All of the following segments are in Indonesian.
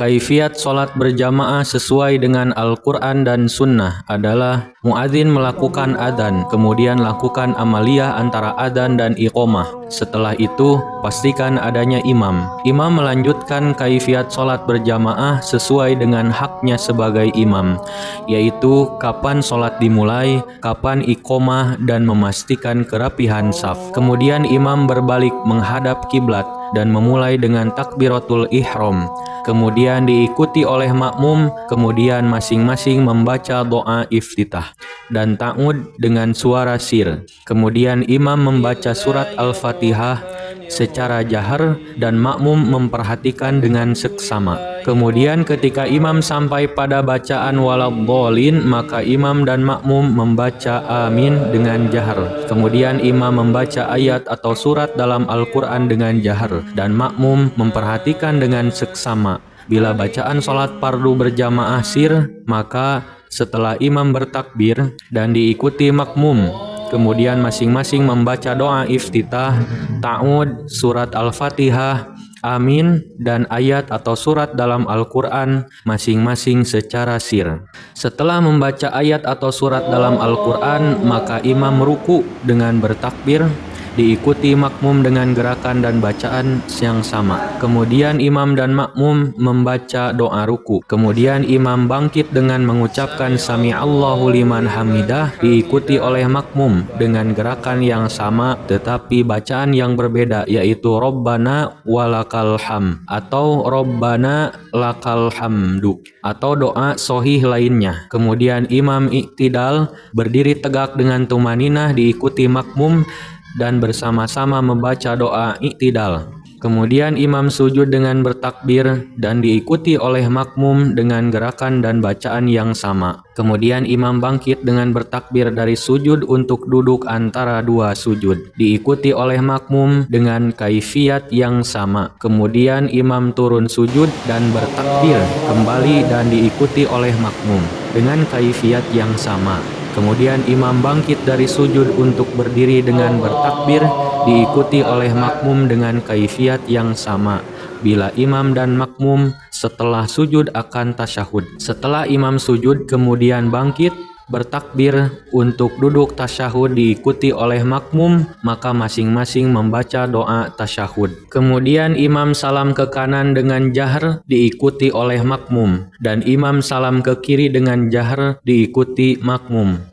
Kaifiat sholat berjamaah sesuai dengan Al-Quran dan Sunnah adalah muadzin melakukan adzan, kemudian lakukan amaliyah antara adzan dan iqomah. Setelah itu, pastikan adanya imam. Imam melanjutkan kaifiat sholat berjamaah sesuai dengan haknya sebagai imam, yaitu kapan sholat dimulai, kapan iqomah, dan memastikan kerapihan saf. Kemudian imam berbalik menghadap kiblat dan memulai dengan takbiratul ihram. Kemudian diikuti oleh makmum, kemudian masing-masing membaca doa iftitah dan ta'ud dengan suara sir. Kemudian imam membaca surat Al-Fatihah secara jahar dan makmum memperhatikan dengan seksama. Kemudian ketika imam sampai pada bacaan waladhdallin, maka imam dan makmum membaca amin dengan jahar. Kemudian imam membaca ayat atau surat dalam Al-Quran dengan jahar dan makmum memperhatikan dengan seksama. Bila bacaan sholat fardu berjamaah sir, maka setelah imam bertakbir dan diikuti makmum, kemudian masing-masing membaca doa iftitah, ta'ud, surat Al-Fatihah, amin, dan ayat atau surat dalam Al-Quran masing-masing secara sir. Setelah membaca ayat atau surat dalam Al-Quran, maka imam ruku dengan bertakbir, diikuti makmum dengan gerakan dan bacaan yang sama. Kemudian imam dan makmum membaca doa ruku. Kemudian imam bangkit dengan mengucapkan sami'allahu liman hamidah, diikuti oleh makmum dengan gerakan yang sama tetapi bacaan yang berbeda, yaitu Rabbana walakal ham atau Rabbana lakal hamdu atau doa sohih lainnya. Kemudian imam iktidal berdiri tegak dengan tumaninah, diikuti makmum dan bersama-sama membaca doa iktidal. Kemudian imam sujud dengan bertakbir dan diikuti oleh makmum dengan gerakan dan bacaan yang sama. Kemudian imam bangkit dengan bertakbir dari sujud untuk duduk antara dua sujud, diikuti oleh makmum dengan kaifiat yang sama. Kemudian imam turun sujud dan bertakbir kembali dan diikuti oleh makmum dengan kaifiat yang sama. Kemudian imam bangkit dari sujud untuk berdiri dengan bertakbir, diikuti oleh makmum dengan kaifiat yang sama. Bila imam dan makmum setelah sujud akan tasyahud. Setelah imam sujud kemudian bangkit bertakbir untuk duduk tasyahud, diikuti oleh makmum, maka masing-masing membaca doa tasyahud. Kemudian imam salam ke kanan dengan jahar, diikuti oleh makmum, dan imam salam ke kiri dengan jahar, diikuti makmum.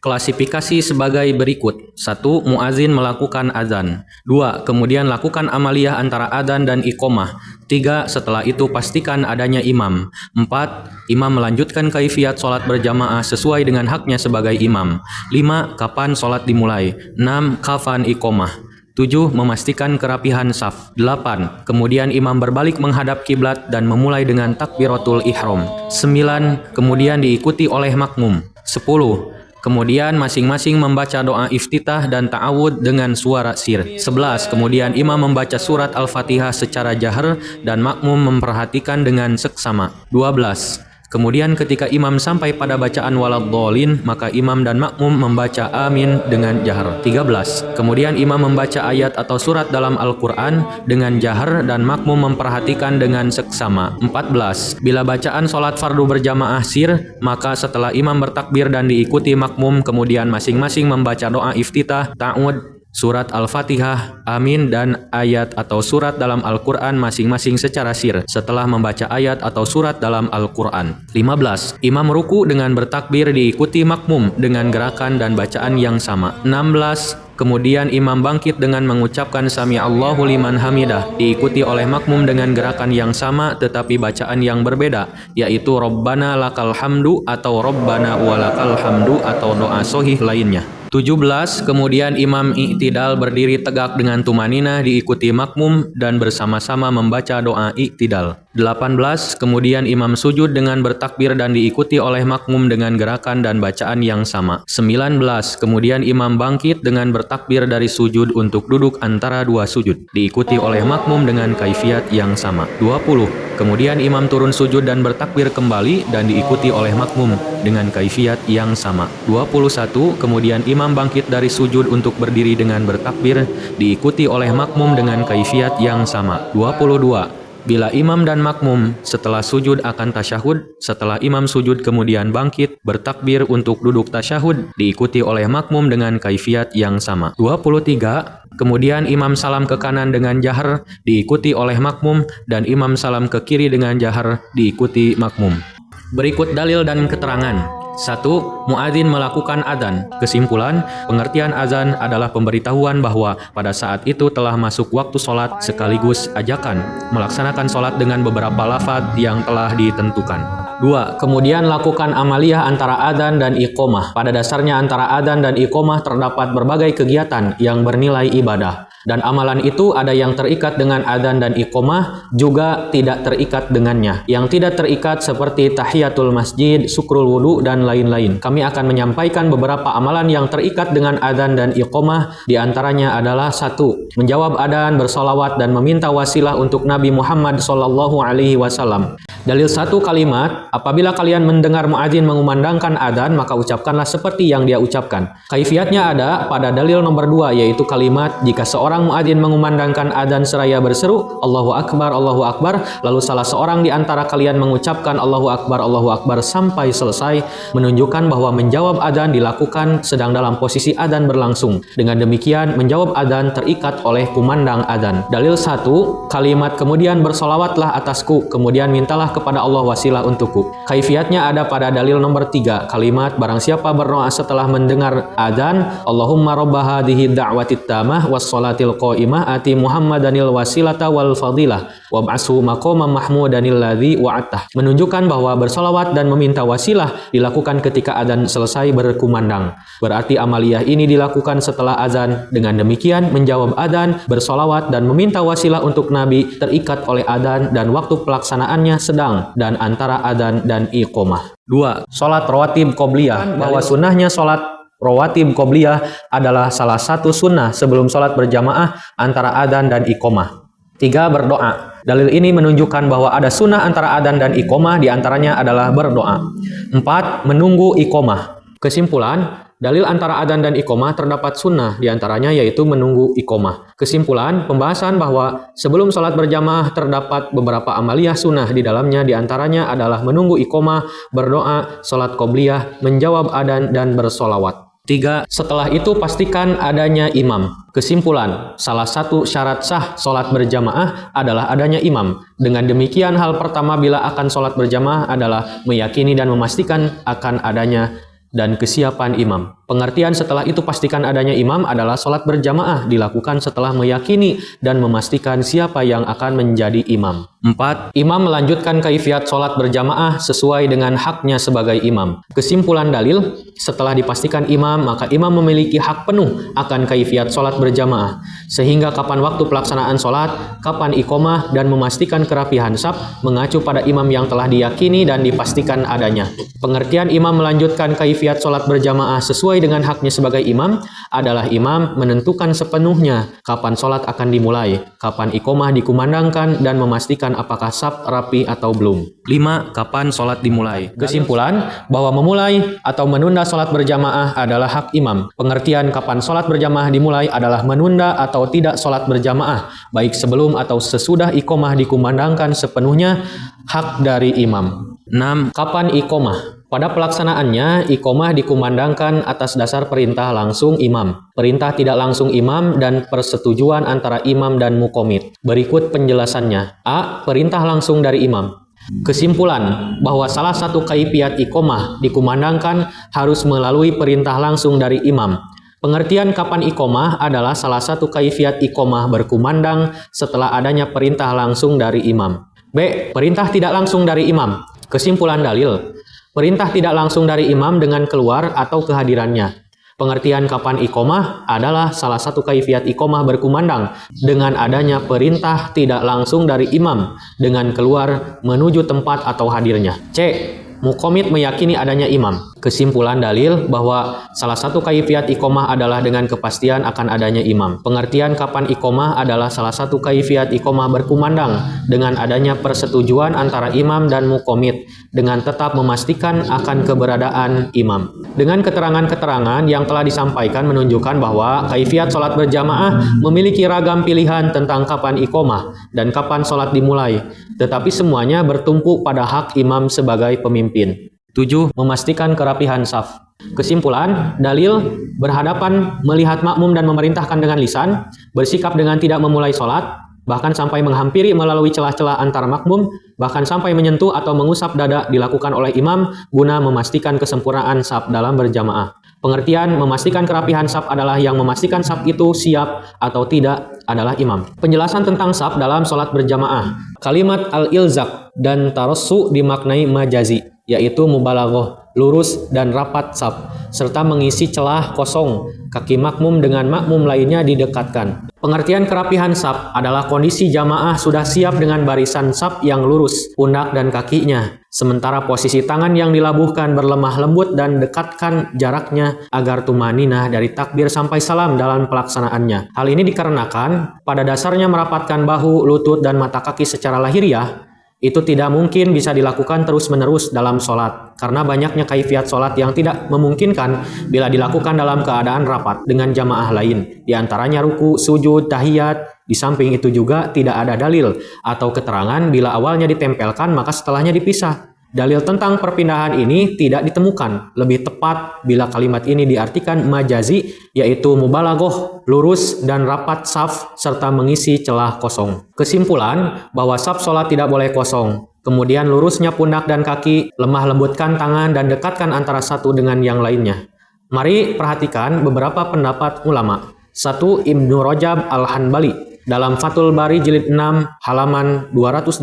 Klasifikasi sebagai berikut. 1. Muazin melakukan azan. 2. Kemudian lakukan amaliyah antara azan dan iqomah. 3. Setelah itu pastikan adanya imam. 4. Imam melanjutkan kaifiat sholat berjamaah sesuai dengan haknya sebagai imam. 5. Kapan sholat dimulai. 6. Kapan iqomah. 7. Memastikan kerapihan saf. 8. Kemudian imam berbalik menghadap kiblat dan memulai dengan takbiratul ihram. 9. Kemudian diikuti oleh makmum. 10. Kemudian masing-masing membaca doa iftitah dan ta'awud dengan suara sir. 11. Kemudian imam membaca surat Al-Fatihah secara jahar dan makmum memperhatikan dengan seksama. 12. Kemudian ketika imam sampai pada bacaan waladhdallin, maka imam dan makmum membaca amin dengan jahar. 13. Kemudian imam membaca ayat atau surat dalam Al-Quran dengan jahar dan makmum memperhatikan dengan seksama. 14. Bila bacaan sholat fardu berjamaah sir, maka setelah imam bertakbir dan diikuti makmum, kemudian masing-masing membaca doa iftitah, ta'ud, surat Al-Fatihah, amin, dan ayat atau surat dalam Al-Quran masing-masing secara sir setelah membaca ayat atau surat dalam Al-Quran. 15. Imam ruku dengan bertakbir, diikuti makmum dengan gerakan dan bacaan yang sama. 16. Kemudian imam bangkit dengan mengucapkan sami'allahu liman hamidah, diikuti oleh makmum dengan gerakan yang sama tetapi bacaan yang berbeda, yaitu Rabbana lakal hamdu atau Rabbana walakal hamdu atau doa sohih lainnya. 17. Kemudian imam iktidal berdiri tegak dengan tumaninah, diikuti makmum dan bersama-sama membaca doa iktidal. 18. Kemudian imam sujud dengan bertakbir dan diikuti oleh makmum dengan gerakan dan bacaan yang sama. 19. Kemudian imam bangkit dengan bertakbir dari sujud untuk duduk antara dua sujud, diikuti oleh makmum dengan kaifiat yang sama. 20. Kemudian imam turun sujud dan bertakbir kembali dan diikuti oleh makmum dengan kaifiat yang sama. 21. Kemudian imam bangkit dari sujud untuk berdiri dengan bertakbir, diikuti oleh makmum dengan kaifiat yang sama. 22. Bila imam dan makmum setelah sujud akan tasyahud, setelah imam sujud kemudian bangkit, bertakbir untuk duduk tasyahud, diikuti oleh makmum dengan kaifiat yang sama. 23. Kemudian imam salam ke kanan dengan jahar, diikuti oleh makmum, dan imam salam ke kiri dengan jahar, diikuti makmum. Berikut dalil dan keterangan. 1. Muadzin melakukan adzan. Kesimpulan, pengertian azan adalah pemberitahuan bahwa pada saat itu telah masuk waktu sholat sekaligus ajakan melaksanakan sholat dengan beberapa lafaz yang telah ditentukan. 2. Kemudian lakukan amaliyah antara adzan dan iqomah. Pada dasarnya antara adzan dan iqomah terdapat berbagai kegiatan yang bernilai ibadah. Dan amalan itu ada yang terikat dengan adzan dan iqomah, juga tidak terikat dengannya. Yang tidak terikat seperti tahiyatul masjid, syukrul wudu, dan lain-lain. Kami akan menyampaikan beberapa amalan yang terikat dengan adzan dan iqomah. Di antaranya adalah 1. Menjawab adzan, bersolawat, dan meminta wasilah untuk Nabi Muhammad SAW. Dalil 1 kalimat, apabila kalian mendengar muadzin mengumandangkan adzan, maka ucapkanlah seperti yang dia ucapkan. Kaifiatnya ada pada dalil nomor 2, yaitu kalimat, jika seorang muadzin mengumandangkan adzan seraya berseru, Allahu Akbar, lalu salah seorang di antara kalian mengucapkan Allahu Akbar sampai selesai, menunjukkan bahwa menjawab adzan dilakukan sedang dalam posisi adzan berlangsung. Dengan demikian, menjawab adzan terikat oleh kumandang adzan. Dalil 1, kalimat kemudian bersolawatlah atasku, kemudian mintalah kepada Allah wasilah untukku. Kaifiatnya ada pada dalil nomor 3, kalimat barang siapa berdoa setelah mendengar adzan, Allahumma robba hadhihi da'watit tamah was sholatil qaimah ati Muhammadanil wasilata wal fadilah wab'ashu maqama mahmudanil ladzi wa'atah. Menunjukkan bahwa bersolawat dan meminta wasilah dilakukan ketika adzan selesai berkumandang. Berarti amaliyah ini dilakukan setelah azan. Dengan demikian menjawab adzan, bersolawat, dan meminta wasilah untuk Nabi terikat oleh adzan dan waktu pelaksanaannya sedang dan antara adzan dan iqomah. 2. Sholat rawatib qobliyah. Bahwa sunnahnya sholat rawatib qobliyah adalah salah satu sunnah sebelum sholat berjamaah antara adzan dan iqomah. 3. Berdoa. Dalil ini menunjukkan bahwa ada sunnah antara adzan dan iqomah, diantaranya adalah berdoa. 4. Menunggu iqomah. Kesimpulan, dalil antara adzan dan iqomah terdapat sunnah, diantaranya yaitu menunggu iqomah. Kesimpulan, pembahasan bahwa sebelum sholat berjamaah terdapat beberapa amaliyah sunnah di dalamnya, diantaranya adalah menunggu iqomah, berdoa, sholat qobliyah, menjawab adzan, dan bersolawat. 3. Setelah itu pastikan adanya imam. Kesimpulan, salah satu syarat sah sholat berjamaah adalah adanya imam. Dengan demikian, hal pertama bila akan sholat berjamaah adalah meyakini dan memastikan akan adanya dan kesiapan imam. Pengertian setelah itu pastikan adanya imam adalah sholat berjamaah dilakukan setelah meyakini dan memastikan siapa yang akan menjadi imam. 4. Imam melanjutkan kaifiat sholat berjamaah sesuai dengan haknya sebagai imam. Kesimpulan dalil, setelah dipastikan imam, maka imam memiliki hak penuh akan kaifiat sholat berjamaah. Sehingga kapan waktu pelaksanaan sholat, kapan iqomah, dan memastikan kerapihan saf mengacu pada imam yang telah diyakini dan dipastikan adanya. Pengertian imam melanjutkan kaifiat sholat berjamaah sesuai dengan haknya sebagai imam adalah imam menentukan sepenuhnya kapan sholat akan dimulai, kapan iqomah dikumandangkan, dan memastikan apakah saf rapi atau belum. 5. Kapan sholat dimulai. Kesimpulan, bahwa memulai atau menunda sholat berjamaah adalah hak imam. Pengertian kapan sholat berjamaah dimulai adalah menunda atau tidak sholat berjamaah, baik sebelum atau sesudah iqomah dikumandangkan sepenuhnya hak dari imam. 6. Kapan iqomah. Pada pelaksanaannya, iqomah dikumandangkan atas dasar perintah langsung imam, perintah tidak langsung imam, dan persetujuan antara imam dan muqomit. Berikut penjelasannya. A. Perintah langsung dari imam. Kesimpulan, bahwa salah satu kaifiat iqomah dikumandangkan harus melalui perintah langsung dari imam. Pengertian kapan iqomah adalah salah satu kaifiat iqomah berkumandang setelah adanya perintah langsung dari imam. B. Perintah tidak langsung dari imam. Kesimpulan dalil, perintah tidak langsung dari imam dengan keluar atau kehadirannya. Pengertian kapan iqomah adalah salah satu kaifiat iqomah berkumandang dengan adanya perintah tidak langsung dari imam dengan keluar menuju tempat atau hadirnya. C. Muqomit meyakini adanya imam. Kesimpulan dalil bahwa salah satu kaifiat iqomah adalah dengan kepastian akan adanya imam. Pengertian kapan iqomah adalah salah satu kaifiat iqomah berkumandang dengan adanya persetujuan antara imam dan muqomit dengan tetap memastikan akan keberadaan imam. Dengan keterangan-keterangan yang telah disampaikan menunjukkan bahwa kaifiat sholat berjamaah memiliki ragam pilihan tentang kapan iqomah dan kapan sholat dimulai, tetapi semuanya bertumpu pada hak imam sebagai pemimpin. 7. Memastikan kerapihan saf. Kesimpulan, dalil berhadapan melihat makmum dan memerintahkan dengan lisan, bersikap dengan tidak memulai sholat, bahkan sampai menghampiri melalui celah-celah antar makmum, bahkan sampai menyentuh atau mengusap dada dilakukan oleh imam guna memastikan kesempurnaan saf dalam berjamaah. Pengertian memastikan kerapihan saf adalah yang memastikan saf itu siap atau tidak adalah imam. Penjelasan tentang saf dalam sholat berjamaah. Kalimat al-ilzaq dan tarassu dimaknai majazi, yaitu mubalaghah, lurus dan rapat saf, serta mengisi celah kosong. Kaki makmum dengan makmum lainnya didekatkan. Pengertian kerapihan saf adalah kondisi jamaah sudah siap dengan barisan saf yang lurus, pundak dan kakinya. Sementara posisi tangan yang dilabuhkan berlemah lembut dan dekatkan jaraknya agar tumaninah dari takbir sampai salam dalam pelaksanaannya. Hal ini dikarenakan pada dasarnya merapatkan bahu, lutut, dan mata kaki secara lahiriah itu tidak mungkin bisa dilakukan terus-menerus dalam sholat, karena banyaknya kaifiat sholat yang tidak memungkinkan bila dilakukan dalam keadaan rapat dengan jamaah lain, diantaranya ruku, sujud, tahiyat. Di samping itu juga tidak ada dalil atau keterangan bila awalnya ditempelkan maka setelahnya dipisah. Dalil tentang perpindahan ini tidak ditemukan. Lebih tepat bila kalimat ini diartikan majazi, yaitu mubalaghah, lurus dan rapat saf serta mengisi celah kosong. Kesimpulan bahwa saf sholat tidak boleh kosong. Kemudian lurusnya pundak dan kaki, lemah lembutkan tangan dan dekatkan antara satu dengan yang lainnya. Mari perhatikan beberapa pendapat ulama. 1. Ibnu Rajab Al-Hanbali dalam Fathul Bari jilid 6 halaman 282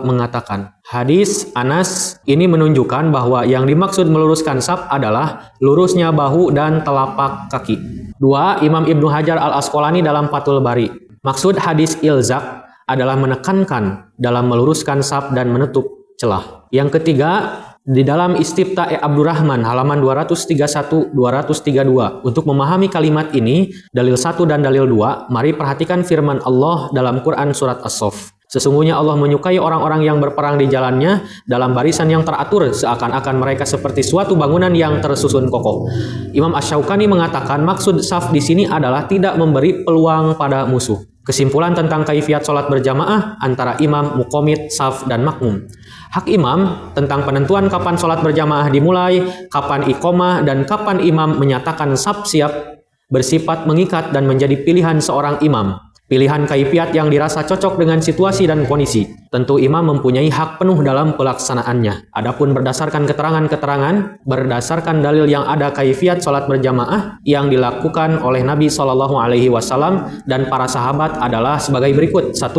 mengatakan, hadis Anas ini menunjukkan bahwa yang dimaksud meluruskan saf adalah lurusnya bahu dan telapak kaki. 2. Imam Ibnu Hajar Al-Asqalani dalam Fathul Bari, maksud hadis ilzaq adalah menekankan dalam meluruskan saf dan menutup celah. Yang ketiga, di dalam Istifta Abdurrahman halaman 231-232. Untuk memahami kalimat ini, dalil 1 dan dalil 2, mari perhatikan firman Allah dalam Quran surat As-Saff. Sesungguhnya Allah menyukai orang-orang yang berperang di jalannya dalam barisan yang teratur, seakan-akan mereka seperti suatu bangunan yang tersusun kokoh. Imam Asy-Syaukani mengatakan maksud saf di sini adalah tidak memberi peluang pada musuh. Kesimpulan tentang kaifiat sholat berjamaah antara imam, muqomit, saf, dan makmum. Hak imam tentang penentuan kapan sholat berjamaah dimulai, kapan iqomah, dan kapan imam menyatakan saf siap bersifat mengikat dan menjadi pilihan seorang imam. Pilihan kaifiat yang dirasa cocok dengan situasi dan kondisi. Tentu imam mempunyai hak penuh dalam pelaksanaannya. Adapun berdasarkan keterangan-keterangan, berdasarkan dalil yang ada kaifiat sholat berjamaah yang dilakukan oleh Nabi SAW dan para sahabat adalah sebagai berikut. 1.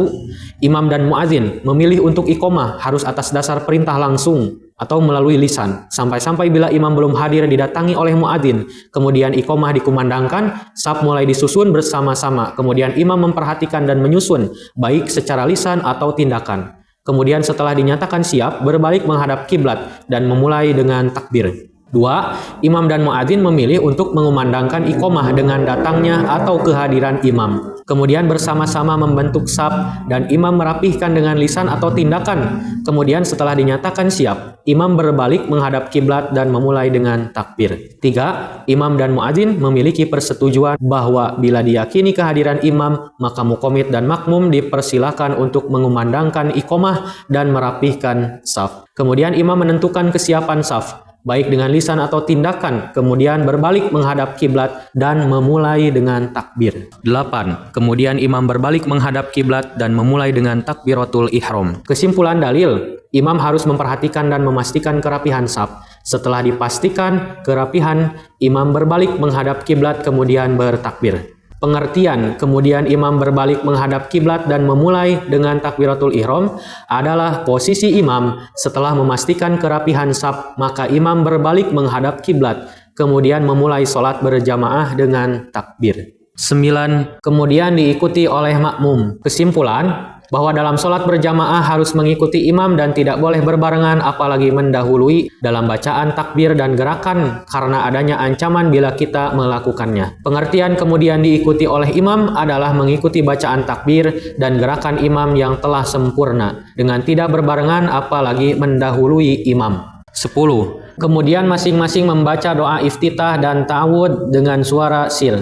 Imam dan muadzin memilih untuk iqomah harus atas dasar perintah langsung atau melalui lisan, sampai-sampai bila imam belum hadir didatangi oleh muadzin, kemudian iqomah dikumandangkan, saf mulai disusun bersama-sama, kemudian imam memperhatikan dan menyusun, baik secara lisan atau tindakan. Kemudian setelah dinyatakan siap, berbalik menghadap kiblat dan memulai dengan takbir. 2. Imam dan muadzin memilih untuk mengumandangkan iqomah dengan datangnya atau kehadiran imam. Kemudian bersama-sama membentuk saf dan imam merapihkan dengan lisan atau tindakan. Kemudian setelah dinyatakan siap, imam berbalik menghadap kiblat dan memulai dengan takbir. 3. Imam dan muadzin memiliki persetujuan bahwa bila diyakini kehadiran imam, maka muqomit dan makmum dipersilakan untuk mengumandangkan iqomah dan merapihkan saf. Kemudian imam menentukan kesiapan saf, baik dengan lisan atau tindakan, kemudian berbalik menghadap kiblat dan memulai dengan takbir. 8. Kemudian imam berbalik menghadap kiblat dan memulai dengan takbiratul ihram. Kesimpulan dalil, imam harus memperhatikan dan memastikan kerapihan saf. Setelah dipastikan kerapihan, imam berbalik menghadap kiblat kemudian bertakbir. Pengertian kemudian imam berbalik menghadap kiblat dan memulai dengan takbiratul ihram adalah posisi imam setelah memastikan kerapihan saf, maka imam berbalik menghadap kiblat kemudian memulai sholat berjamaah dengan takbir. 9. Kemudian diikuti oleh makmum. Kesimpulan, bahwa dalam sholat berjamaah harus mengikuti imam dan tidak boleh berbarengan apalagi mendahului dalam bacaan takbir dan gerakan karena adanya ancaman bila kita melakukannya. Pengertian kemudian diikuti oleh imam adalah mengikuti bacaan takbir dan gerakan imam yang telah sempurna dengan tidak berbarengan apalagi mendahului imam. 10. Kemudian masing-masing membaca doa iftitah dan ta'awud dengan suara sir.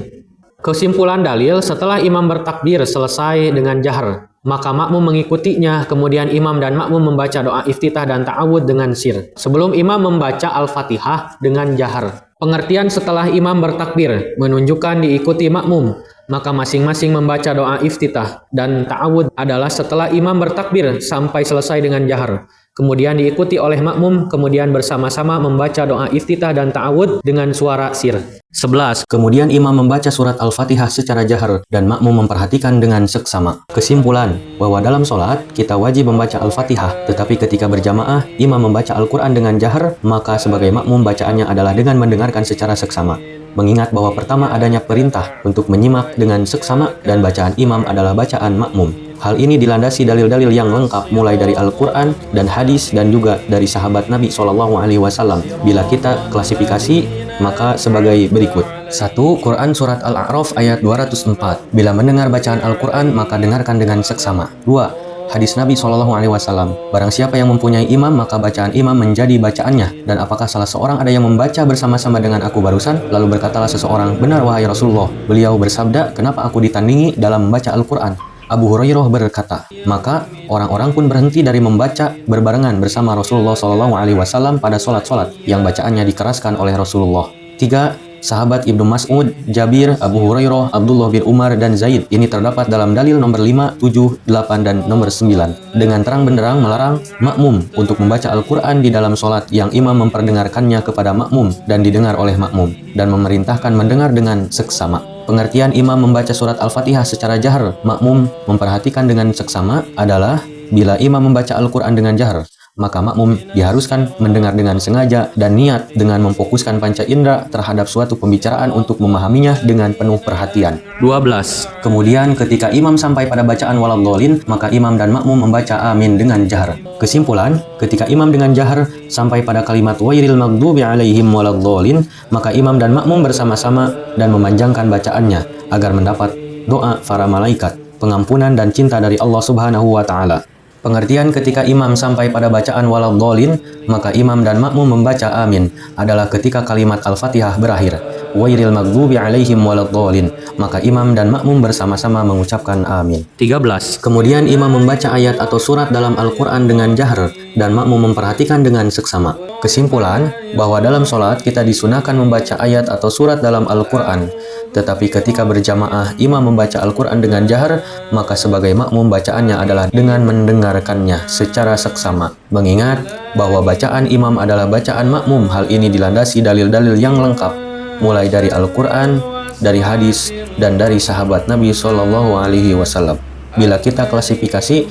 Kesimpulan dalil, setelah imam bertakbir selesai dengan jahar, maka makmum mengikutinya, kemudian imam dan makmum membaca doa iftitah dan ta'awud dengan sir. Sebelum imam membaca Al-Fatihah dengan jahar. Pengertian setelah imam bertakbir menunjukkan diikuti makmum, maka masing-masing membaca doa iftitah dan ta'awud adalah setelah imam bertakbir sampai selesai dengan jahar. Kemudian diikuti oleh makmum, kemudian bersama-sama membaca doa iftitah dan ta'awud dengan suara sir. 11. Kemudian imam membaca surat Al-Fatihah secara jahar dan makmum memperhatikan dengan seksama. Kesimpulan, bahwa dalam sholat kita wajib membaca Al-Fatihah, tetapi ketika berjamaah imam membaca Al-Quran dengan jahar, maka sebagai makmum bacaannya adalah dengan mendengarkan secara seksama. Mengingat bahwa pertama adanya perintah untuk menyimak dengan seksama dan bacaan imam adalah bacaan makmum. Hal ini dilandasi dalil-dalil yang lengkap mulai dari Al-Quran dan hadis dan juga dari sahabat Nabi SAW. Bila kita klasifikasi, maka sebagai berikut. 1. Quran Surat Al-A'raf ayat 204. Bila mendengar bacaan Al-Quran, maka dengarkan dengan seksama. 2. Hadis Nabi SAW, barang siapa yang mempunyai imam, maka bacaan imam menjadi bacaannya. Dan apakah salah seorang ada yang membaca bersama-sama dengan aku barusan? Lalu berkatalah seseorang, benar wahai Rasulullah. Beliau bersabda, kenapa aku ditandingi dalam membaca Al-Quran? Abu Hurairah berkata, maka orang-orang pun berhenti dari membaca berbarengan bersama Rasulullah SAW pada sholat-sholat yang bacaannya dikeraskan oleh Rasulullah. 3. Sahabat Ibnu Mas'ud, Jabir, Abu Hurairah, Abdullah bin Umar, dan Zaid. Ini terdapat dalam dalil nomor 5, 7, 8, dan nomor 9. Dengan terang benderang melarang makmum untuk membaca Al-Quran di dalam sholat yang imam memperdengarkannya kepada makmum dan didengar oleh makmum, dan memerintahkan mendengar dengan seksama. Pengertian imam membaca surat Al-Fatihah secara jahar, makmum memperhatikan dengan seksama adalah bila imam membaca Al-Quran dengan jahar, maka makmum diharuskan mendengar dengan sengaja dan niat dengan memfokuskan panca indera terhadap suatu pembicaraan untuk memahaminya dengan penuh perhatian. 12. Kemudian ketika imam sampai pada bacaan waladhdallin, maka imam dan makmum membaca amin dengan jahar. Kesimpulan, ketika imam dengan jahar sampai pada kalimat ghairil maghdubi alaihim waladhdallin, maka imam dan makmum bersama-sama dan memanjangkan bacaannya agar mendapat doa para malaikat, pengampunan dan cinta dari Allah Subhanahu wa Ta'ala. Pengertian ketika imam sampai pada bacaan waladhdallin, maka imam dan makmum membaca amin adalah ketika kalimat Al-Fatihah berakhir, ghairil maghdubi alaihim waladhdallin, maka imam dan makmum bersama-sama mengucapkan amin. 13. Kemudian imam membaca ayat atau surat dalam Al-Quran dengan jahar dan makmum memperhatikan dengan seksama. Kesimpulan, bahwa dalam sholat kita disunahkan membaca ayat atau surat dalam Al-Quran, tetapi ketika berjamaah imam membaca Al-Quran dengan jahar, maka sebagai makmum bacaannya adalah dengan mendengarkannya secara seksama. Mengingat bahwa bacaan imam adalah bacaan makmum, hal ini dilandasi dalil-dalil yang lengkap mulai dari Al-Quran, dari hadis, dan dari sahabat Nabi SAW. Bila kita klasifikasi,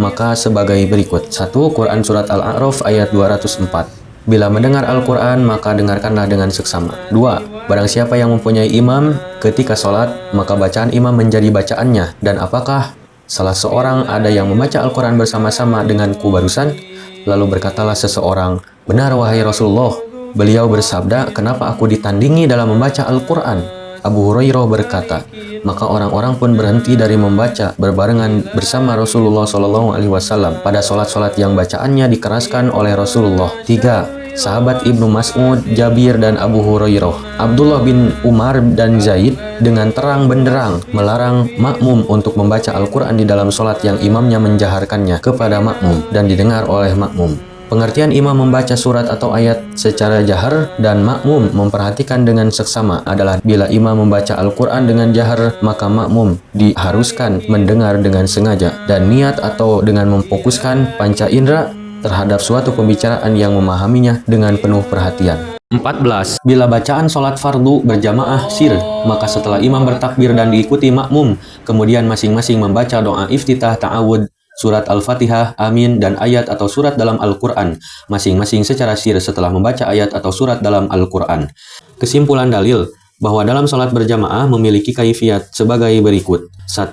maka sebagai berikut. 1. Quran Surat Al-A'raf ayat 204. Bila mendengar Al-Quran, maka dengarkanlah dengan seksama. 2. Barang siapa yang mempunyai imam ketika sholat, maka bacaan imam menjadi bacaannya. Dan apakah salah seorang ada yang membaca Al-Quran bersama-sama denganku barusan? Lalu berkatalah seseorang, benar wahai Rasulullah. Beliau bersabda, kenapa aku ditandingi dalam membaca Al-Quran? Abu Hurairah berkata, maka orang-orang pun berhenti dari membaca berbarengan bersama Rasulullah SAW pada sholat-sholat yang bacaannya dikeraskan oleh Rasulullah. 3. Sahabat Ibnu Mas'ud, Jabir, dan Abu Hurairah, Abdullah bin Umar, dan Zaid dengan terang benderang melarang makmum untuk membaca Al-Quran di dalam sholat yang imamnya menjaharkannya kepada makmum dan didengar oleh makmum. Pengertian imam membaca surat atau ayat secara jahar dan makmum memperhatikan dengan seksama adalah bila imam membaca Al-Quran dengan jahar, maka makmum diharuskan mendengar dengan sengaja dan niat atau dengan memfokuskan panca indera terhadap suatu pembicaraan yang memahaminya dengan penuh perhatian. 14. Bila bacaan sholat fardu berjamaah sir, maka setelah imam bertakbir dan diikuti makmum, kemudian masing-masing membaca doa iftitah, ta'awud, surat Al-Fatihah, amin, dan ayat atau surat dalam Al-Quran, masing-masing secara sir setelah membaca ayat atau surat dalam Al-Quran. Kesimpulan dalil, bahwa dalam sholat berjamaah memiliki kaifiat sebagai berikut. 1.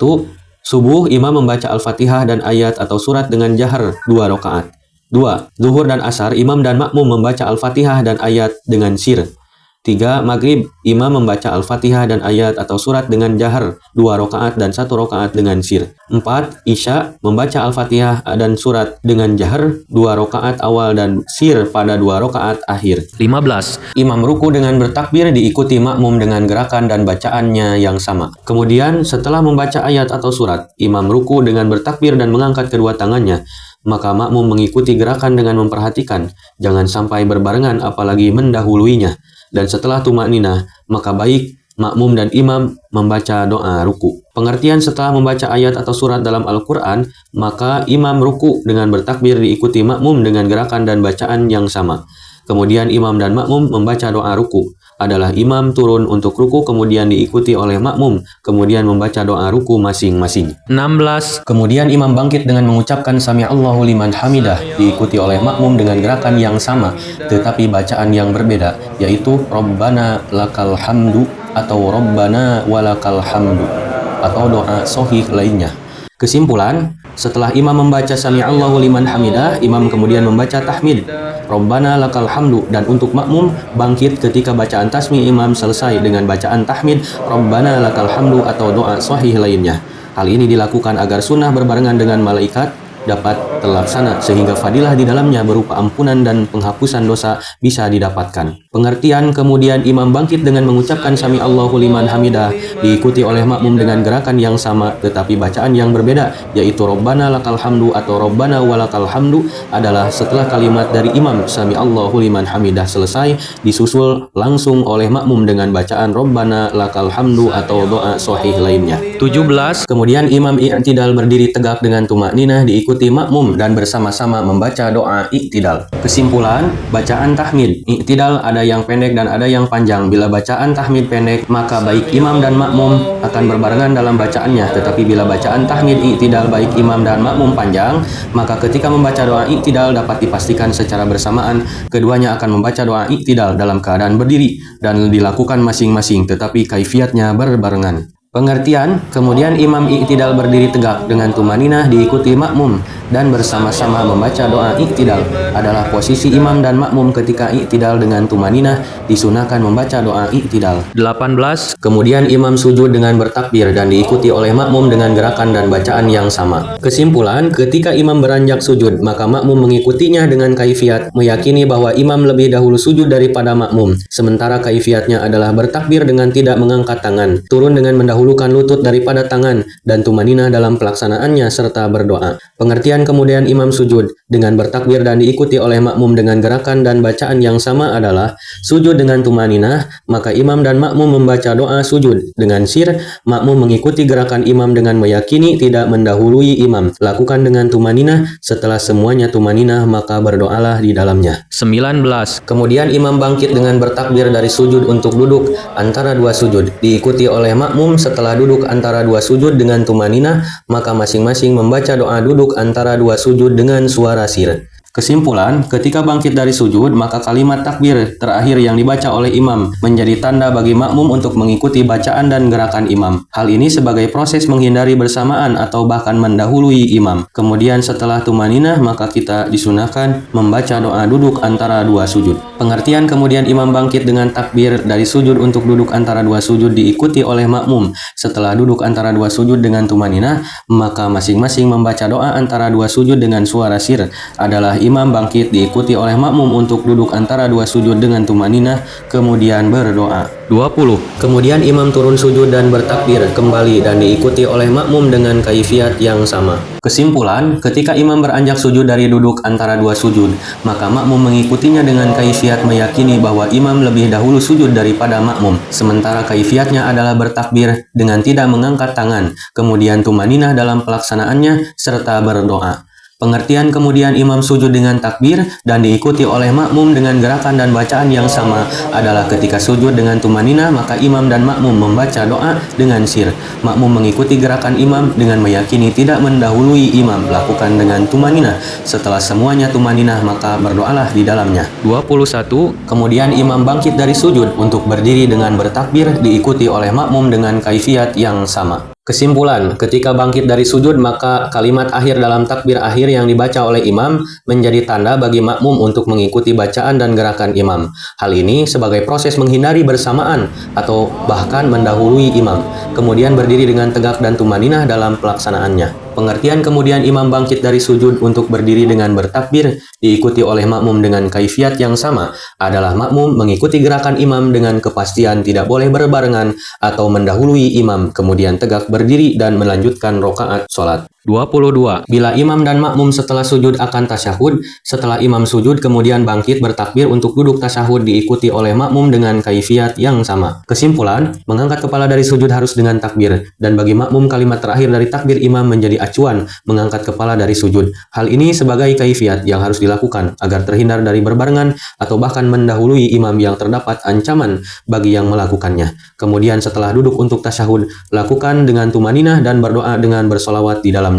Subuh, imam membaca Al-Fatihah dan ayat atau surat dengan jahar 2 rakaat. 2. Zuhur dan Asar, imam dan makmum membaca Al-Fatihah dan ayat dengan sir. 3. Maghrib, imam membaca Al-Fatihah dan ayat atau surat dengan jahar 2 rakaat dan 1 rakaat dengan sir. 4. Isya, membaca Al-Fatihah dan surat dengan jahar 2 rakaat awal dan sir pada 2 rakaat akhir. 15. Imam ruku dengan bertakbir diikuti makmum dengan gerakan dan bacaannya yang sama. Kemudian setelah membaca ayat atau surat, imam ruku dengan bertakbir dan mengangkat kedua tangannya. Maka makmum mengikuti gerakan dengan memperhatikan, jangan sampai berbarengan apalagi mendahuluinya. Dan setelah tumakninah, maka baik makmum dan imam membaca doa ruku. Pengertian setelah membaca ayat atau surat dalam Al-Quran, maka imam ruku dengan bertakbir diikuti makmum dengan gerakan dan bacaan yang sama. Kemudian imam dan makmum membaca doa ruku. Adalah imam turun untuk ruku kemudian diikuti oleh makmum, kemudian membaca doa ruku masing-masing. 16. Kemudian imam bangkit dengan mengucapkan Sami Allahu liman hamidah, diikuti oleh makmum dengan gerakan yang sama, tetapi bacaan yang berbeda, yaitu Rabbana lakal hamdu atau Rabbana walakal hamdu, atau doa sahih lainnya. Kesimpulan, setelah imam membaca Sami Allahu liman hamidah, imam kemudian membaca tahmid Rabbana lakal hamdu, dan untuk makmum bangkit ketika bacaan tasmi imam selesai dengan bacaan tahmid Rabbana lakal hamdu atau doa sahih lainnya. Hal ini dilakukan agar sunnah berbarengan dengan malaikat dapat terlaksana sehingga fadilah di dalamnya berupa ampunan dan penghapusan dosa bisa didapatkan. Pengertian kemudian imam bangkit dengan mengucapkan Sami Allahu liman hamidah diikuti oleh makmum dengan gerakan yang sama tetapi bacaan yang berbeda, yaitu Rabbana lakal hamdu atau Rabbana walakal hamdu adalah setelah kalimat dari imam Sami Allahu liman hamidah selesai disusul langsung oleh makmum dengan bacaan Rabbana lakal hamdu atau doa sahih lainnya. 17. Kemudian imam i'tidal berdiri tegak dengan tumakninah diikuti makmum dan bersama-sama membaca doa i'tidal. Kesimpulan, bacaan tahmid i'tidal ada yang pendek dan ada yang panjang. Bila bacaan tahmid pendek, maka baik imam dan makmum akan berbarengan dalam bacaannya. Tetapi bila bacaan tahmid i'tidal baik imam dan makmum panjang, maka ketika membaca doa i'tidal dapat dipastikan secara bersamaan keduanya akan membaca doa i'tidal dalam keadaan berdiri dan dilakukan masing-masing, tetapi kaifiatnya berbarengan. Pengertian, kemudian imam i'tidal berdiri tegak dengan tumaninah diikuti makmum dan bersama-sama membaca doa i'tidal. Adalah posisi imam dan makmum ketika i'tidal dengan tumaninah disunahkan membaca doa i'tidal. 18. Kemudian imam sujud dengan bertakbir dan diikuti oleh makmum dengan gerakan dan bacaan yang sama. Kesimpulan, ketika imam beranjak sujud, maka makmum mengikutinya dengan kaifiat meyakini bahwa imam lebih dahulu sujud daripada makmum. Sementara kaifiatnya adalah bertakbir dengan tidak mengangkat tangan, turun dengan mendahulukan lutut daripada tangan, dan tumaninah dalam pelaksanaannya serta berdoa. Pengertian kemudian imam sujud dengan bertakbir dan diikuti oleh makmum dengan gerakan dan bacaan yang sama adalah sujud dengan tumaninah, maka imam dan makmum membaca doa sujud dengan sir, makmum mengikuti gerakan imam dengan meyakini tidak mendahului imam. Lakukan dengan tumaninah, setelah semuanya tumaninah maka berdoalah di dalamnya. 19. Kemudian imam bangkit dengan bertakbir dari sujud untuk duduk antara dua sujud, diikuti oleh makmum setelah duduk antara dua sujud dengan tumaninah, maka masing-masing membaca doa duduk antara dua sujud dengan suara sir. Kesimpulan, ketika bangkit dari sujud, maka kalimat takbir terakhir yang dibaca oleh imam menjadi tanda bagi makmum untuk mengikuti bacaan dan gerakan imam. Hal ini sebagai proses menghindari bersamaan atau bahkan mendahului imam. Kemudian setelah tumaninah, maka kita disunahkan membaca doa duduk antara dua sujud. Pengertian kemudian imam bangkit dengan takbir dari sujud untuk duduk antara dua sujud diikuti oleh makmum. Setelah duduk antara dua sujud dengan tumaninah, maka masing-masing membaca doa antara dua sujud dengan suara sir. Adalah imam bangkit diikuti oleh makmum untuk duduk antara dua sujud dengan tumaninah, kemudian berdoa. 20. Kemudian imam turun sujud dan bertakbir kembali dan diikuti oleh makmum dengan kaifiat yang sama. Kesimpulan, ketika imam beranjak sujud dari duduk antara dua sujud, maka makmum mengikutinya dengan kaifiat meyakini bahwa imam lebih dahulu sujud daripada makmum. Sementara kaifiatnya adalah bertakbir dengan tidak mengangkat tangan, kemudian tumaninah dalam pelaksanaannya serta berdoa. Pengertian kemudian imam sujud dengan takbir dan diikuti oleh makmum dengan gerakan dan bacaan yang sama adalah ketika sujud dengan tumaninah maka imam dan makmum membaca doa dengan sir. Makmum mengikuti gerakan imam dengan meyakini tidak mendahului imam. Lakukan dengan tumaninah. Setelah semuanya tumaninah maka berdoalah di dalamnya. 21. Kemudian imam bangkit dari sujud untuk berdiri dengan bertakbir diikuti oleh makmum dengan kaifiat yang sama. Kesimpulan, ketika bangkit dari sujud maka kalimat akhir dalam takbir akhir yang dibaca oleh imam menjadi tanda bagi makmum untuk mengikuti bacaan dan gerakan imam. Hal ini sebagai proses menghindari bersamaan atau bahkan mendahului imam, kemudian berdiri dengan tegak dan tumaninah dalam pelaksanaannya. Pengertian kemudian imam bangkit dari sujud untuk berdiri dengan bertakbir diikuti oleh makmum dengan kaifiat yang sama adalah makmum mengikuti gerakan imam dengan kepastian tidak boleh berbarengan atau mendahului imam, kemudian tegak berdiri dan melanjutkan rokaat sholat. 22. Bila imam dan makmum setelah sujud akan tasyahud, setelah imam sujud kemudian bangkit bertakbir untuk duduk tasyahud diikuti oleh makmum dengan kaifiat yang sama. Kesimpulan, mengangkat kepala dari sujud harus dengan takbir, dan bagi makmum kalimat terakhir dari takbir imam menjadi acuan mengangkat kepala dari sujud. Hal ini sebagai kaifiat yang harus dilakukan agar terhindar dari berbarengan atau bahkan mendahului imam yang terdapat ancaman bagi yang melakukannya. Kemudian setelah duduk untuk tasyahud, lakukan dengan tumaninah dan berdoa dengan bersolawat di dalamnya.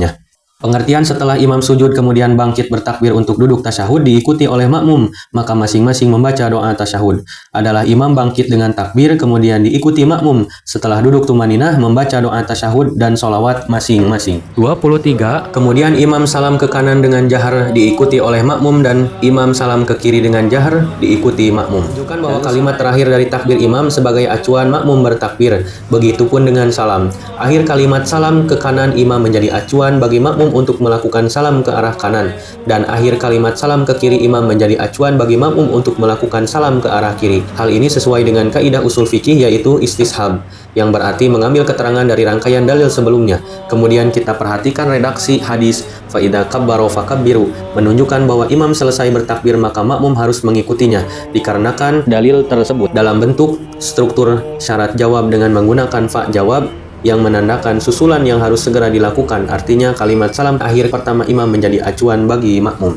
Pengertian setelah imam sujud kemudian bangkit bertakbir untuk duduk tasyahud diikuti oleh makmum, maka masing-masing membaca doa tasyahud. Adalah imam bangkit dengan takbir kemudian diikuti makmum, setelah duduk tumaninah membaca doa tasyahud dan solawat masing-masing. 23. Kemudian imam salam ke kanan dengan jahar diikuti oleh makmum dan imam salam ke kiri dengan jahar diikuti makmum. Menunjukkan bahwa kalimat terakhir dari takbir imam sebagai acuan makmum bertakbir. Begitupun dengan salam. Akhir kalimat salam ke kanan imam menjadi acuan bagi makmum untuk melakukan salam ke arah kanan, dan akhir kalimat salam ke kiri imam menjadi acuan bagi makmum untuk melakukan salam ke arah kiri. Hal ini sesuai dengan kaidah usul fikih yaitu istishab, yang berarti mengambil keterangan dari rangkaian dalil sebelumnya. Kemudian kita perhatikan redaksi hadis fa idza kabbara fakabbiru, menunjukkan bahwa imam selesai bertakbir maka makmum harus mengikutinya, dikarenakan dalil tersebut dalam bentuk struktur syarat jawab dengan menggunakan fa jawab yang menandakan susulan yang harus segera dilakukan. Artinya kalimat salam akhir pertama imam menjadi acuan bagi makmum.